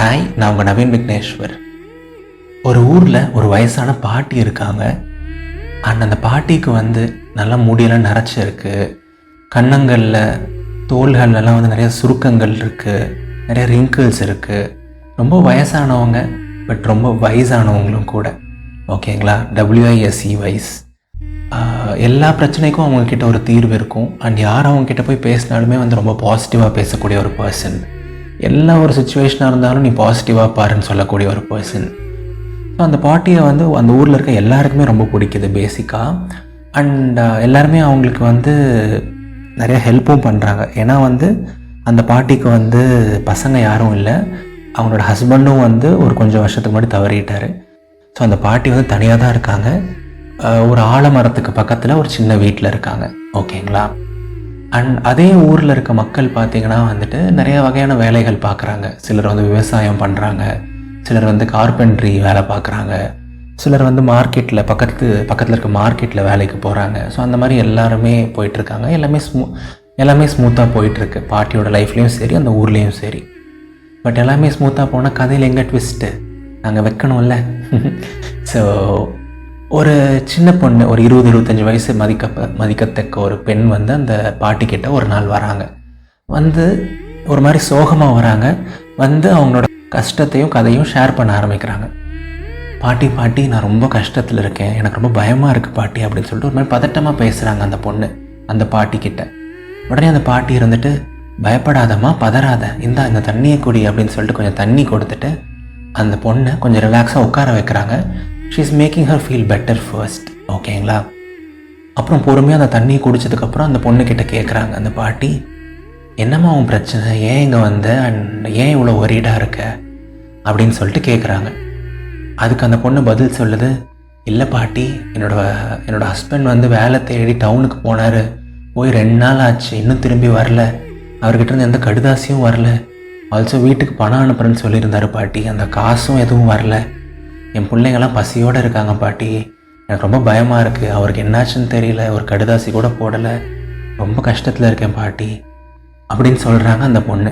Hi, நான் உங்கள் நவீன் விக்னேஸ்வர். ஒரு ஊரில் ஒரு வயசான பாட்டி இருக்காங்க. அந்த பாட்டிக்கு நல்லா முடியெல்லாம் நரைச்சிருக்கு. கன்னங்களில் தோள்கள்லாம் நிறைய சுருக்கங்கள் இருக்குது, நிறைய ரிங்கிள்ஸ் இருக்குது. ரொம்ப வயசானவங்க, பட் ரொம்ப வயசானவங்களும் கூட. ஓகேங்களா? WISE wise. எல்லா பிரச்சனைக்கும் அவங்கக்கிட்ட ஒரு தீர்வு இருக்கும். அண்ட் யார் அவங்கக்கிட்ட போய் பேசினாலுமே ரொம்ப பாசிட்டிவாக பேசக்கூடிய ஒரு பர்சன். எல்லா ஒரு சுச்சுவேஷனாக இருந்தாலும் நீ பாசிட்டிவாக பாருன்னு சொல்லக்கூடிய ஒரு பர்சன். ஸோ அந்த பாட்டியை அந்த ஊரில் இருக்க எல்லாருக்குமே ரொம்ப பிடிக்குது பேசிக்காக. அண்ட் எல்லாருமே அவங்களுக்கு நிறைய ஹெல்ப்பும் பண்ணுறாங்க. ஏன்னா அந்த பாட்டிக்கு பசங்க யாரும் இல்லை. அவங்களோட ஹஸ்பண்டும் ஒரு கொஞ்சம் வருஷத்துக்கு முன்னாடி தவறிட்டார். ஸோ அந்த பாட்டி தனியாக தான் இருக்காங்க. ஒரு ஆலமரத்துக்கு பக்கத்தில் ஒரு சின்ன வீட்டில் இருக்காங்க. ஓகேங்களா? அண்ட் அதே ஊரில் இருக்க மக்கள் பார்த்திங்கன்னா நிறைய வகையான வேலைகள் பார்க்குறாங்க. சிலர் விவசாயம் பண்ணுறாங்க, சிலர் கார்பென்ட்ரி வேலை பார்க்குறாங்க, சிலர் மார்க்கெட்டில் பக்கத்தில் இருக்க மார்க்கெட்டில் வேலைக்கு போகிறாங்க. ஸோ அந்த மாதிரி எல்லாருமே போயிட்டுருக்காங்க. எல்லாமே ஸ்மூத்தாக போயிட்டுருக்கு. பாட்டியோட லைஃப்லேயும் சரி, அந்த ஊர்லேயும் சரி. பட் எல்லாமே ஸ்மூத்தாக போனால் கதையில் எங்கே ட்விஸ்ட்டு நாங்கள் வைக்கணும்ல. ஸோ ஒரு சின்ன பொண்ணு, ஒரு 20-25 வயசு மதிக்கத்தக்க ஒரு பெண் அந்த பாட்டிக்கிட்ட ஒரு நாள் வராங்க. ஒரு மாதிரி சோகமாக வராங்க. அவங்களோட கஷ்டத்தையும் கதையும் ஷேர் பண்ண ஆரம்பிக்கிறாங்க. பாட்டி நான் ரொம்ப கஷ்டத்தில் இருக்கேன், எனக்கு ரொம்ப பயமாக இருக்குது பாட்டி அப்படின்னு சொல்லிட்டு ஒரு மாதிரி பதட்டமாக பேசுகிறாங்க அந்த பொண்ணு அந்த பாட்டிக்கிட்ட. உடனே அந்த பாட்டி பயப்படாதம்மா, பதறாத, இந்த தண்ணியை குடி அப்படின்னு சொல்லிட்டு கொஞ்சம் தண்ணி கொடுத்துட்டு அந்த பொண்ணை கொஞ்சம் ரிலாக்ஸாக உட்கார வைக்கிறாங்க. She is making her feel better first. ஓகேங்களா? அப்புறம் பொறுமையாக அந்த தண்ணியை குடித்ததுக்கப்புறம் அந்த பொண்ணுக்கிட்ட கேட்குறாங்க அந்த பாட்டி, என்னம்மா உன் பிரச்சனை, ஏன் இங்கே அண்ட் ஏன் இவ்வளோ ஒரீடாக இருக்க அப்படின்னு சொல்லிட்டு கேட்குறாங்க. அதுக்கு அந்த பொண்ணு பதில் சொல்லுது, இல்லை பாட்டி, என்னோட ஹஸ்பண்ட் வேலை தேடி டவுனுக்கு போனார். போய் 2 நாள் ஆச்சு, இன்னும் திரும்பி வரல. அவர்கிட்ட இருந்து எந்த கடுதாசியும் வரல. ஆல்சோ வீட்டுக்கு பணம் அனுப்புகிறேன்னு சொல்லியிருந்தார் பாட்டி, அந்த காசும் எதுவும் வரல. என் பிள்ளைங்கள்லாம் பசியோடு இருக்காங்க பாட்டி, எனக்கு ரொம்ப பயமாக இருக்குது. அவருக்கு என்னாச்சுன்னு தெரியல, ஒரு கடுதாசி கூட போடலை, ரொம்ப கஷ்டத்தில் இருக்கேன் பாட்டி அப்படின்னு சொல்கிறாங்க அந்த பொண்ணு.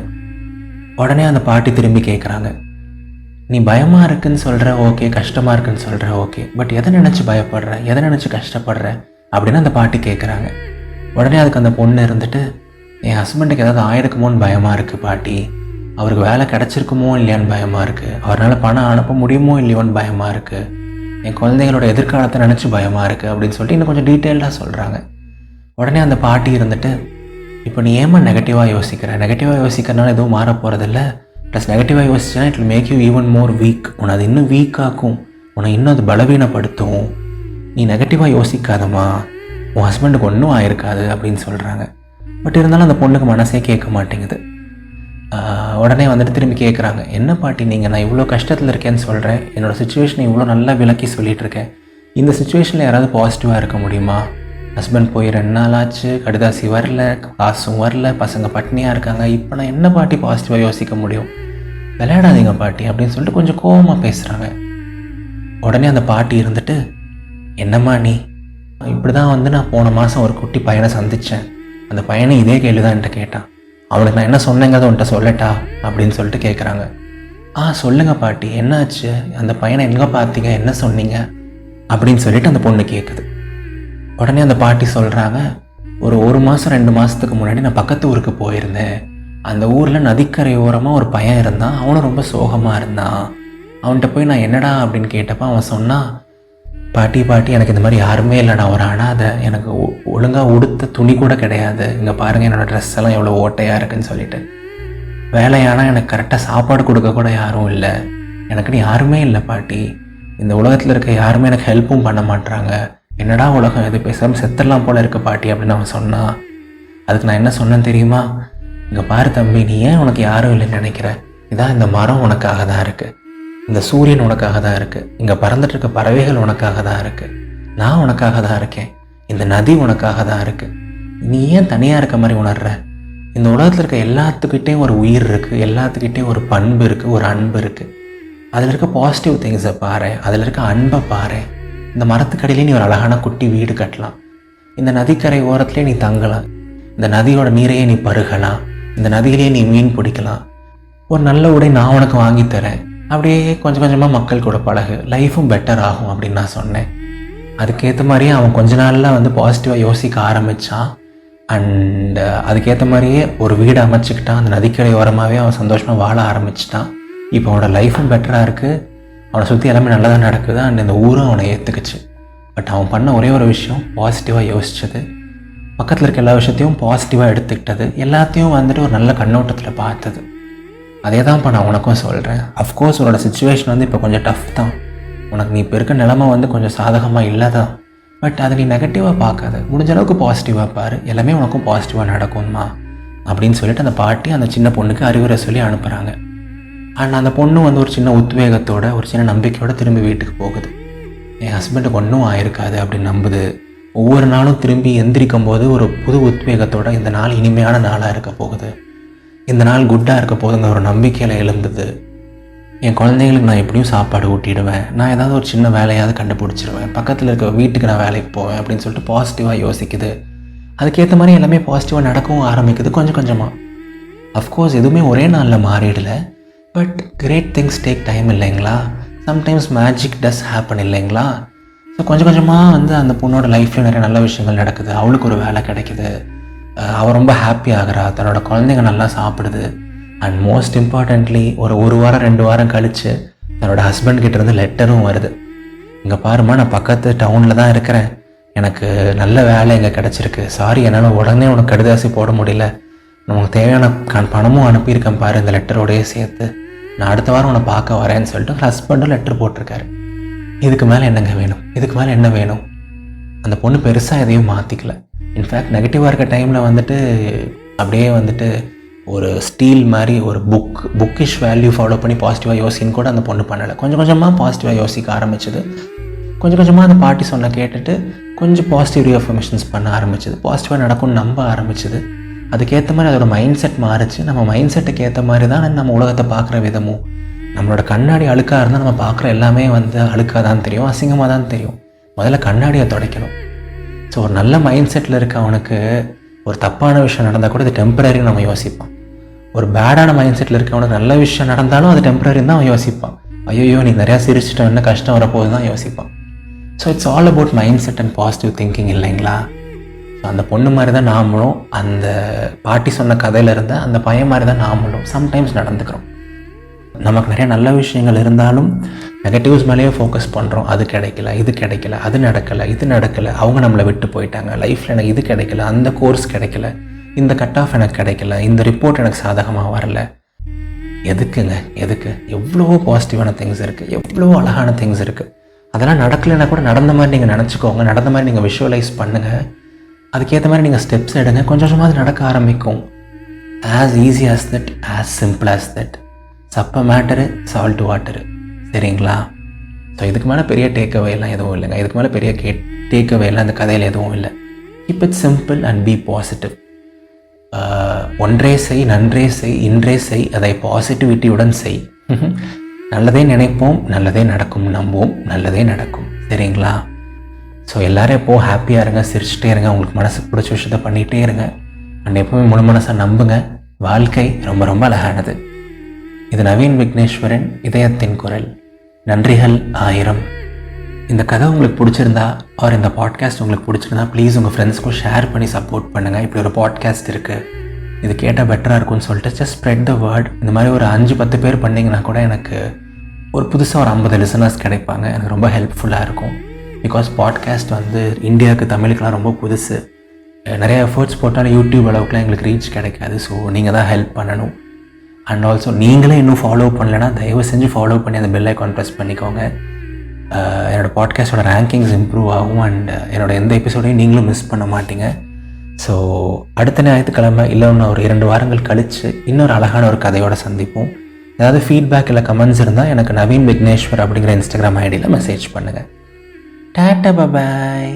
உடனே அந்த பாட்டி திரும்பி கேட்குறாங்க, நீ பயமாக இருக்குன்னு சொல்கிற ஓகே, கஷ்டமாக இருக்குன்னு சொல்கிற ஓகே, பட் எதை நினச்சி பயப்படுற, எதை நினச்சி கஷ்டப்படுற அப்படின்னு அந்த பாட்டி கேட்குறாங்க. உடனே அதுக்கு அந்த பொண்ணு என் ஹஸ்பண்டுக்கு ஏதாவது ஆகிடுக்குமோன்னு பயமாக இருக்குது பாட்டி, அவருக்கு வேலை கிடச்சிருக்குமோ இல்லையான்னு பயமாக இருக்குது, அவரால் பணம் அனுப்ப முடியுமோ இல்லையோன்னு பயமாக இருக்குது, என் குழந்தைங்களோட எதிர்காலத்தை நினச்சி பயமாக இருக்குது அப்படின்னு சொல்லிட்டு இன்னும் கொஞ்சம் டீட்டெயில்டாக சொல்கிறாங்க. உடனே அந்த பாட்டி இப்போ நீ ஏமா நெகட்டிவாக யோசிக்கிறனால எதுவும் மாற போகிறதில்ல. ப்ளஸ் நெகட்டிவாக யோசிச்சேன்னா it will make you even more weak. உன்னை அது இன்னும் வீக்காக்கும், உன்னை இன்னும் அது பலவீனப்படுத்தும். நீ நெகட்டிவாக யோசிக்காதம்மா, உன் ஹஸ்பண்டுக்கு ஒன்றும் ஆயிருக்காது அப்படின்னு சொல்கிறாங்க. பட் இருந்தாலும் அந்த பொண்ணுக்கு மனசே கேட்க மாட்டேங்குது. உடனே திரும்பி கேட்குறாங்க, என்ன பாட்டி நீங்கள், நான் இவ்வளோ கஷ்டத்தில் இருக்கேன்னு சொல்கிறேன், என்னோடய சுச்சுவேஷனை இவ்வளோ நல்லா விளக்கி சொல்லிகிட்ருக்கேன், இந்த சுச்சுவேஷனில் யாராவது பாசிட்டிவாக இருக்க முடியுமா? ஹஸ்பண்ட் போய் 2 நாள் ஆச்சு, கடுதாசி வரல, காசும் வரல, பசங்க பட்னியாக இருக்காங்க, இப்போ நான் என்ன பாட்டி பாசிட்டிவாக யோசிக்க முடியும்? விளையாடாதீங்க பாட்டி அப்படின்னு சொல்லிட்டு கொஞ்சம் கோபமாக பேசுகிறாங்க. உடனே அந்த பாட்டி என்னம்மா நீ, இப்படி தான் நான் போன மாதம் ஒரு குட்டி பையனை சந்தித்தேன். அந்த பையனை இதே கேள்வி தான் என்கிட்ட கேட்டான். அவனுக்கு நான் என்ன சொன்னேங்கிறத உன்கிட்ட சொல்லட்டா அப்படின்னு சொல்லிட்டு கேட்குறாங்க. சொல்லுங்கள் பாட்டி, என்னாச்சு, அந்த பையனை எங்கே பார்த்தீங்க, என்ன சொன்னீங்க அப்படின்னு சொல்லிட்டு அந்த பொண்ணு கேட்குது. உடனே அந்த பாட்டி சொல்கிறாங்க, ஒரு 1 மாதம் 2 மாதத்துக்கு முன்னாடி நான் பக்கத்து ஊருக்கு போயிருந்தேன். அந்த ஊரில் நதிக்கரை ஓரமாக ஒரு பையன் இருந்தான். அவனும் ரொம்ப சோகமாக இருந்தான். அவன்கிட்ட போய் நான் என்னடா அப்படின்னு கேட்டப்போ அவன் சொன்னான், பாட்டி எனக்கு இந்த மாதிரி யாருமே இல்லை, நான் ஒரு அனாதை, எனக்கு ஒழுங்காக உடுத்த துணி கூட கிடையாது, இங்கே பாருங்கள் என்னோடய ட்ரெஸ் எல்லாம் எவ்வளோ ஓட்டையாக இருக்குன்னு சொல்லிட்டு, வேலையானால் எனக்கு கரெக்டாக சாப்பாடு கொடுக்க கூட யாரும் இல்லை, எனக்குன்னு யாருமே இல்லை பாட்டி, இந்த உலகத்தில் இருக்க யாருமே எனக்கு ஹெல்ப்பும் பண்ண மாட்டாங்க, என்னடா உலகம், எது பேசாமல் செத்துடலாம் போல இருக்க பாட்டி அப்படின்னு அவன் சொன்னான். அதுக்கு நான் என்ன சொன்னேன்னு தெரியுமா? இங்கே பாரு தம்பி, நீ ஏன் உனக்கு யாரும் இல்லைன்னு நினைக்கிற, இதான் இந்த மரம் உனக்காக தான் இருக்குது, இந்த சூரியன் உனக்காக தான் இருக்குது, இங்கே பறந்துட்டு இருக்க பறவைகள் உனக்காக தான் இருக்குது, நான் உனக்காக தான் இருக்கேன், இந்த நதி உனக்காக தான் இருக்குது, நீ ஏன் தனியாக இருக்க மாதிரி உணர்ற? இந்த உலகத்தில் இருக்க எல்லாத்துக்கிட்டேயும் ஒரு உயிர் இருக்குது, எல்லாத்துக்கிட்டேயும் ஒரு பண்பு இருக்குது, ஒரு அன்பு இருக்குது, அதில் இருக்க பாசிட்டிவ் திங்ஸை பாரு, அதில் இருக்க அன்பை பாரு. இந்த மரத்துக்கடியிலே நீ ஒரு அழகான குட்டி வீடு கட்டலாம், இந்த நதிக்கரை ஓரத்துலேயே நீ தங்கலாம், இந்த நதியோட நீரையே நீ பருகலாம், இந்த நதியிலேயே நீ மீன் பிடிக்கலாம், ஒரு நல்ல உடை நான் உனக்கு வாங்கித்தரேன், அப்படியே கொஞ்சம் கொஞ்சமாக மக்கள் கூட பழகு, லைஃப்பும் பெட்டர் ஆகும் அப்படின்னு நான் சொன்னேன். அதுக்கேற்ற மாதிரியே அவன் கொஞ்ச நாளில் வந்து பாசிட்டிவாக யோசிக்க ஆரம்பித்தான். அண்ட் அதுக்கேற்ற மாதிரியே ஒரு வீடு அமைச்சிக்கிட்டான். அந்த நதிக்கரை ஓரமாகவே அவன் சந்தோஷமாக வாழ ஆரம்பிச்சிட்டான். இப்போ அவனோட லைஃப்பும் பெட்டராக இருக்குது, அவனை சுற்றி எல்லாமே நல்லதாக நடக்குது. அண்ட் இந்த ஊரும் அவனை ஏற்றுக்குச்சு. பட் அவன் பண்ண ஒரே ஒரு விஷயம் பாசிட்டிவாக யோசித்தது, பக்கத்தில் இருக்க எல்லா விஷயத்தையும் பாசிட்டிவாக எடுத்துக்கிட்டது, எல்லாத்தையும் வந்துட்டு ஒரு நல்ல கண்ணோட்டத்தில் பார்த்தது. அதே தான் இப்போ நான் உனக்கும் சொல்கிறேன். அஃப்கோர்ஸ் உன்னோட சுச்சுவேஷன் வந்து இப்போ கொஞ்சம் டஃப் தான், உனக்கு நீ இப்போ இருக்க நிலைமை வந்து கொஞ்சம் சாதகமாக இல்லை தான். பட் அதை நீ நெகட்டிவாக பார்க்காத, முடிஞ்ச அளவுக்கு பாசிட்டிவாக பாரு, எல்லாமே உனக்கும் பாசிட்டிவாக நடக்கும்மா அப்படின்னு சொல்லிட்டு அந்த பாட்டி அந்த சின்ன பொண்ணுக்கு அறிவுரை சொல்லி அனுப்புகிறாங்க. அண்ட் அந்த பொண்ணு வந்து ஒரு சின்ன உத்வேகத்தோட, ஒரு சின்ன நம்பிக்கையோடு திரும்பி வீட்டுக்கு போகுது. என் ஹஸ்பண்டுக்கு ஒன்றும் ஆயிருக்காது அப்படின்னு நம்புது. ஒவ்வொரு நாளும் திரும்பி எந்திரிக்கும் போது ஒரு புது உத்வேகத்தோட இந்த நாள் இனிமையான நாளாக இருக்க போகுது, இந்த நாள் குட்டாக இருக்க போகுதுங்கிற ஒரு நம்பிக்கையில் எழுந்தது. என் குழந்தைங்களுக்கு நான் எப்படியும் சாப்பாடு ஊட்டிடுவேன், நான் ஏதாவது ஒரு சின்ன வேலையாவது கண்டுபிடிச்சிடுவேன், பக்கத்தில் இருக்க வீட்டுக்கு நான் வேலைக்கு போவேன் அப்படின்னு சொல்லிட்டு பாசிட்டிவாக யோசிக்குது. அதுக்கேற்ற மாதிரி எல்லாமே பாசிட்டிவாக நடக்கவும் ஆரம்பிக்குது கொஞ்சம் கொஞ்சமாக. அஃப்கோர்ஸ் எதுவுமே ஒரே நாளில் மாறிடலை, but great things take time இல்லைங்களா, சம்டைம்ஸ் மேஜிக் டஸ் ஹேப்பன் இல்லைங்களா. ஸோ கொஞ்சம் கொஞ்சமாக வந்து அந்த பொண்ணோட லைஃப்லேயும் நிறைய நல்ல விஷயங்கள் நடக்குது. அவளுக்கு ஒரு வேலை கிடைக்குது, அவள் ரொம்ப ஹாப்பி ஆகிறா, தன்னோட குழந்தைங்க நல்லா சாப்பிடுது. அண்ட் மோஸ்ட் இம்பார்ட்டண்ட்லி ஒரு வாரம் 2 வாரம் கழித்து தன்னோட ஹஸ்பண்ட் கிட்டேருந்து லெட்டரும் வருது. இங்கே பாருமா, நான் பக்கத்து டவுனில் தான் இருக்கிறேன், எனக்கு நல்ல வேலை இங்கே கிடச்சிருக்கு, சாரி என்னால் உடனே உனக்கு கடிதாசி போட முடியல, உனக்கு தேவையான பணமும் அனுப்பியிருக்கேன் பாரு இந்த லெட்டரோடையே சேர்த்து, நான் அடுத்த வாரம் உன்னை பார்க்க வரேன்னு சொல்லிட்டு ஹஸ்பண்டும் லெட்டர் போட்டிருக்காரு. இதுக்கு மேலே என்னங்க வேணும், இதுக்கு மேலே என்ன வேணும்? அந்த பொண்ணு பெருசாக எதையும் மாற்றிக்கல. இன்ஃபேக்ட் நெகட்டிவாக இருக்க டைமில் வந்துட்டு அப்படியே வந்துட்டு ஒரு ஸ்டீல் மாதிரி ஒரு புக்கிஷ் வேல்யூ ஃபாலோ பண்ணி பாசிட்டிவாக யோசின்னு கூட அந்த பொண்ணு பண்ணலை. கொஞ்சம் கொஞ்சமாக பாசிட்டிவாக யோசிக்க ஆரம்பிச்சது. கொஞ்சம் கொஞ்சமாக அந்த பாட்டி சொன்ன கேட்டுட்டு கொஞ்சம் பாசிட்டிவ் ரீஅஃபர்மேஷன்ஸ் பண்ண ஆரம்பிச்சது. பாசிட்டிவாக நடக்கும்னு நம்ப ஆரம்பிச்சது. அதுக்கேற்ற மாதிரி அதோட மைண்ட் செட் மாறிச்சு. நம்ம மைண்ட் செட்டுக்கு ஏற்ற மாதிரி தான் நம்ம உலகத்தை பார்க்குற விதமும். நம்மளோட கண்ணாடி அழுக்காக இருந்தால் நம்ம பார்க்குற எல்லாமே வந்து அழுக்காக தான் தெரியும், அசிங்கமாக தான் தெரியும். முதல்ல கண்ணாடியை துடைக்கணும். ஸோ ஒரு நல்ல மைண்ட் செட்டில் இருக்க அவனுக்கு ஒரு தப்பான விஷயம் நடந்தால் கூட இது டெம்பரரின்னு நம்ம யோசிப்பான். ஒரு பேடான மைண்ட் செட்டில் இருக்கவனுக்கு நல்ல விஷயம் நடந்தாலும் அது டெம்பரரின்னு தான் அவன் யோசிப்பான். ஐயோ நீ நிறையா சிரிச்சிட்டோம், என்ன கஷ்டம் வரப்போது தான் யோசிப்பான். So it's all about mindset and positive thinking இல்லைங்களா. ஸோ அந்த பொண்ணு மாதிரி தான் நாமளும், அந்த பாட்டி சொன்ன கதையில் இருந்த அந்த பையன் மாதிரி தான் நாமளும் சம்டைம்ஸ் நடந்துக்கிறோம். நமக்கு நிறைய நல்ல விஷயங்கள் இருந்தாலும் நெகட்டிவ்ஸ் மேலேயே ஃபோக்கஸ் பண்ணுறோம். அது கிடைக்கல, இது கிடைக்கல, அது நடக்கலை, இது நடக்கலை, அவங்க நம்மளை விட்டு போயிட்டாங்க, லைஃப்பில் எனக்கு இது கிடைக்கல, அந்த கோர்ஸ் கிடைக்கல, இந்த கட் ஆஃப் எனக்கு கிடைக்கல, இந்த ரிப்போர்ட் எனக்கு சாதகமாக வரல. எதுக்குங்க, எதுக்கு? எவ்வளோ பாசிட்டிவான திங்ஸ் இருக்குது, எவ்வளோ அழகான திங்ஸ் இருக்குது. அதெல்லாம் நடக்கலைன்னா கூட நடந்த மாதிரி நீங்கள் நினச்சிக்கோங்க, நடந்த மாதிரி நீங்கள் விஷுவலைஸ் பண்ணுங்கள், அதுக்கேற்ற மாதிரி நீங்கள் ஸ்டெப்ஸ் எடுங்க. கொஞ்சம் கொஞ்சமாக அது நடக்க ஆரம்பிக்கும். As easy as that, as simple as that. சப்ப மேட்டரு, சால்ட் வாட்டரு, சரிங்களா? ஸோ இதுக்கு மேலே பெரிய டேக்அவேலாம் எதுவும் இல்லைங்க. இதுக்கு மேலே பெரிய டேக்அவேலாம் அந்த கதையில் எதுவும் இல்லை. Keep it simple and be positive. ஒன்றே செய், நன்றே செய், இன்றே செய், அதை பாசிட்டிவிட்டியுடன் செய். நல்லதே நினைப்போம், நல்லதே நடக்கும், நம்புவோம், நல்லதே நடக்கும், சரிங்களா? ஸோ எல்லோரும் எப்போது ஹாப்பியாக இருங்க, சிரிச்சுட்டே இருங்க, உங்களுக்கு மனசுக்கு பிடிச்ச விஷயத்த பண்ணிகிட்டே இருங்க. அண்ட் எப்போவுமே முழு மனசாக நம்புங்க. வாழ்க்கை ரொம்ப ரொம்ப அழகானது. இது நவீன் விக்னேஸ்வரன், இதயத்தின் குரல். நன்றிகள் 1000. இந்த கதை உங்களுக்கு பிடிச்சிருந்தா ஆர் இந்த பாட்காஸ்ட் உங்களுக்கு பிடிச்சிருந்தா ப்ளீஸ் உங்கள் ஃப்ரெண்ட்ஸ்க்கும் ஷேர் பண்ணி சப்போர்ட் பண்ணுங்கள். இப்படி ஒரு பாட்காஸ்ட் இருக்குது, இது கேட்டால் பெட்டராக இருக்கும்னு சொல்லிட்டு ஜஸ்ட் ஸ்ப்ரெட் த வேர்ட். இந்த மாதிரி ஒரு 5-10 பேர் பண்ணிங்கன்னா கூட எனக்கு ஒரு புதுசாக ஒரு 50 லிசனர்ஸ் கிடைப்பாங்க. எனக்கு ரொம்ப ஹெல்ப்ஃபுல்லாக இருக்கும். பிகாஸ் பாட்காஸ்ட் வந்து இந்தியாவுக்கு, தமிழுக்கெலாம் ரொம்ப புதுசு. நிறைய எஃபர்ட்ஸ் போட்டாலும் யூடியூப் அளவுக்குலாம் எங்களுக்கு ரீச் கிடைக்காது. ஸோ நீங்கள் தான் ஹெல்ப் பண்ணணும். அண்ட் ஆல்சோ நீங்களே இன்னும் ஃபாலோ பண்ணலைன்னா தயவு செஞ்சு ஃபாலோ பண்ணி அந்த பெல் ஐகான் ப்ரெஸ் பண்ணிக்கோங்க. என்னோடய பாட்காஸ்ட்டோட ரேங்கிங்ஸ் இம்ப்ரூவ் ஆகும். அண்ட் என்னோடய எந்த எபிசோடையும் நீங்களும் மிஸ் பண்ண மாட்டீங்க. ஸோ அடுத்த ஞாயிற்றுக்கிழமை இல்லை இன்னும் ஒரு 2 வாரங்கள் கழித்து இன்னொரு அழகான ஒரு கதையோடு சந்திப்போம். ஏதாவது ஃபீட்பேக் இல்லை கமெண்ட்ஸ் இருந்தால் எனக்கு நவீன் விக்னேஸ்வர் அப்படிங்கிற இன்ஸ்டாகிராம் ஐடியில் மெசேஜ் பண்ணுங்கள். டாட்டா, பாய்.